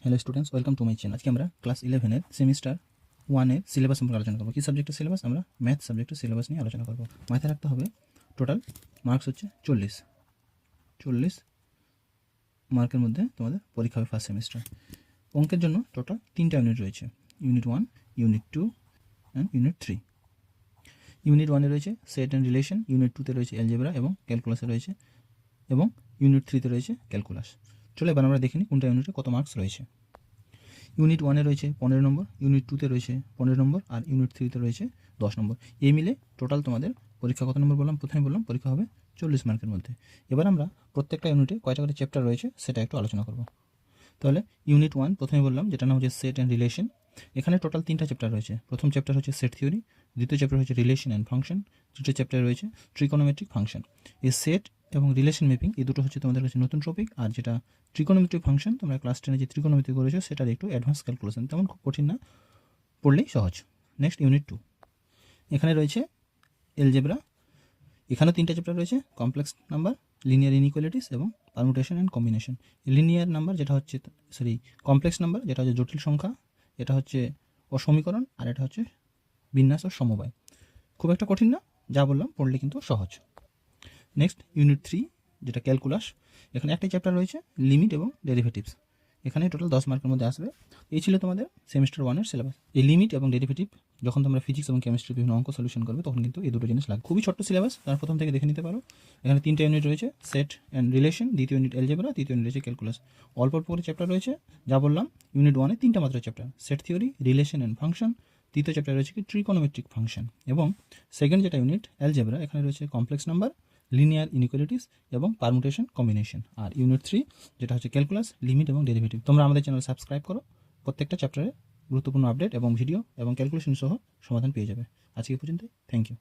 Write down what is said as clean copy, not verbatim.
Hello students, welcome to my channel. আজকে আমরা class 11 semester 1 syllabus সম্পর্কে আলোচনা করবো। কি সাবজেক্টের সিলেবাস? আমরা ম্যাথ সাবজেক্টের সিলেবাস নিয়ে আলোচনা করবো। মাথায় রাখতে হবে টোটাল মার্কস হচ্ছে 40 মার্কের মধ্যে তোমাদের পরীক্ষা হবে ফার্স্ট সেমিস্টার। অঙ্কের জন্য টোটাল 3টা ইউনিট রয়েছে, unit 1, unit 2 and unit 3। Unit 1-এ রয়েছে সেট অ্যান্ড রিলেশন, ইউনিট 2-তে রয়েছে অ্যালজেব্রা এবং ক্যালকুলাসে রয়েছে, এবং ইউনিট 3-তে রয়েছে ক্যালকুলাস। চলো এবার আমরা দেখিনি কোনটা ইউনিটে কত মার্কস রয়েছে। ইউনিট 1-এ রয়েছে 15 নম্বর, ইউনিট 2-তে রয়েছে 15 নম্বর, আর ইউনিট 3-তে রয়েছে 10 নম্বর। এই মিলে টোটাল তোমাদের পরীক্ষা কত নম্বর বললাম? প্রথমে বললাম পরীক্ষা হবে 40 মার্কের মধ্যে। এবার আমরা প্রত্যেকটা ইউনিটে কয়টা করে চ্যাপ্টার রয়েছে সেটা একটু আলোচনা করব। তাহলে ইউনিট 1 প্রথমে বললাম, যেটা নাম হচ্ছে সেট অ্যান্ড রিলেশন। এখানে টোটাল 3টা চ্যাপ্টার রয়েছে। প্রথম চ্যাপ্টার হচ্ছে সেট থিওরি, দ্বিতীয় চ্যাপ্টার হচ্ছে রিলেশন অ্যান্ড ফাংশন, তৃতীয় চ্যাপ্টার রয়েছে ট্রিকোনোমেট্রিক ফাংশন। এই সেট এবং রিলেশন ম্যাপিং এই দুটো হচ্ছে তোমাদের কাছে নতুন টপিক, আর যেটা ট্রিকোনোমেট্রিক ফাংশন তোমরা ক্লাস 10-এ যে ট্রিকোনোমেট্রি করেছো সেটার একটু অ্যাডভান্স ক্যালকুলেশন, তেমন খুব কঠিন না, পড়লেই সহজ। নেক্সট ইউনিট 2, এখানে রয়েছে এলজেব্রা। এখানেও 3টা চ্যাপ্টার রয়েছে, কমপ্লেক্স নাম্বার, লিনিয়ার ইনইকুয়ালিটিস এবং permutation and combination. Linear number যেটা হচ্ছে কমপ্লেক্স নাম্বার যেটা হচ্ছে জটিল সংখ্যা, এটা হচ্ছে অসমীকরণ, আর এটা হচ্ছে বিন্যাস ও সমবায়। খুব একটা কঠিন না, যা বললাম পড়লে কিন্তু সহজ। নেক্সট ইউনিট 3, যেটা ক্যালকুলাস। এখানে একটাই চ্যাপ্টার রয়েছে, লিমিট এবং ডেরিভেটিভস। এখানে টোটাল 10 মার্কের মধ্যে আসবে। এই ছিল তোমাদের সেমিস্টার 1-এর সিলেবাস। এই লিমিট এবং ডেরিভেটিভ যখন তোমরা ফিজিক্স এবং কেমিস্ট্রি বিভিন্ন অঙ্ক সলিউশন করবে তখন কিন্তু এই দুটো জিনিস লাগবে। খুবই ছোট্ট সিলেবাস, তার প্রথম থেকে দেখে নিতে পারো। এখানে 3টা ইউনিট রয়েছে, সেট অ্যান্ড রিলেশন, দ্বিতীয় ইউনিট এলজেব্রা, তৃতীয় ইউনিট রয়েছে ক্যালকুলাস। অল্প অল্প করে চ্যাপ্টার রয়েছে, যা বললাম। ইউনিট 1-এ 3টা মাত্র chapter, set theory, relation and function. তৃতীয় চ্যাপ্টার রয়েছে কি ট্রিকোনোমেট্রিক ফাংশন, এবং সেকেন্ড যেটা ইউনিট অ্যালজেব্রা, এখানে রয়েছে কমপ্লেক্স নাম্বার, লিনিয়ার ইনইকুয়ালিটিস এবং পারমুটেশন কম্বিনেশন। আর ইউনিট 3 যেটা হচ্ছে ক্যালকুলাস, লিমিট এবং ডেরিভেটিভ। তোমরা আমাদের চ্যানেল সাবস্ক্রাইব করো, প্রত্যেকটা চ্যাপ্টারে গুরুত্বপূর্ণ আপডেট এবং ভিডিও এবং ক্যালকুলেশন সহ সমাধান পেয়ে যাবে। আজকে পর্যন্ত থ্যাংক ইউ।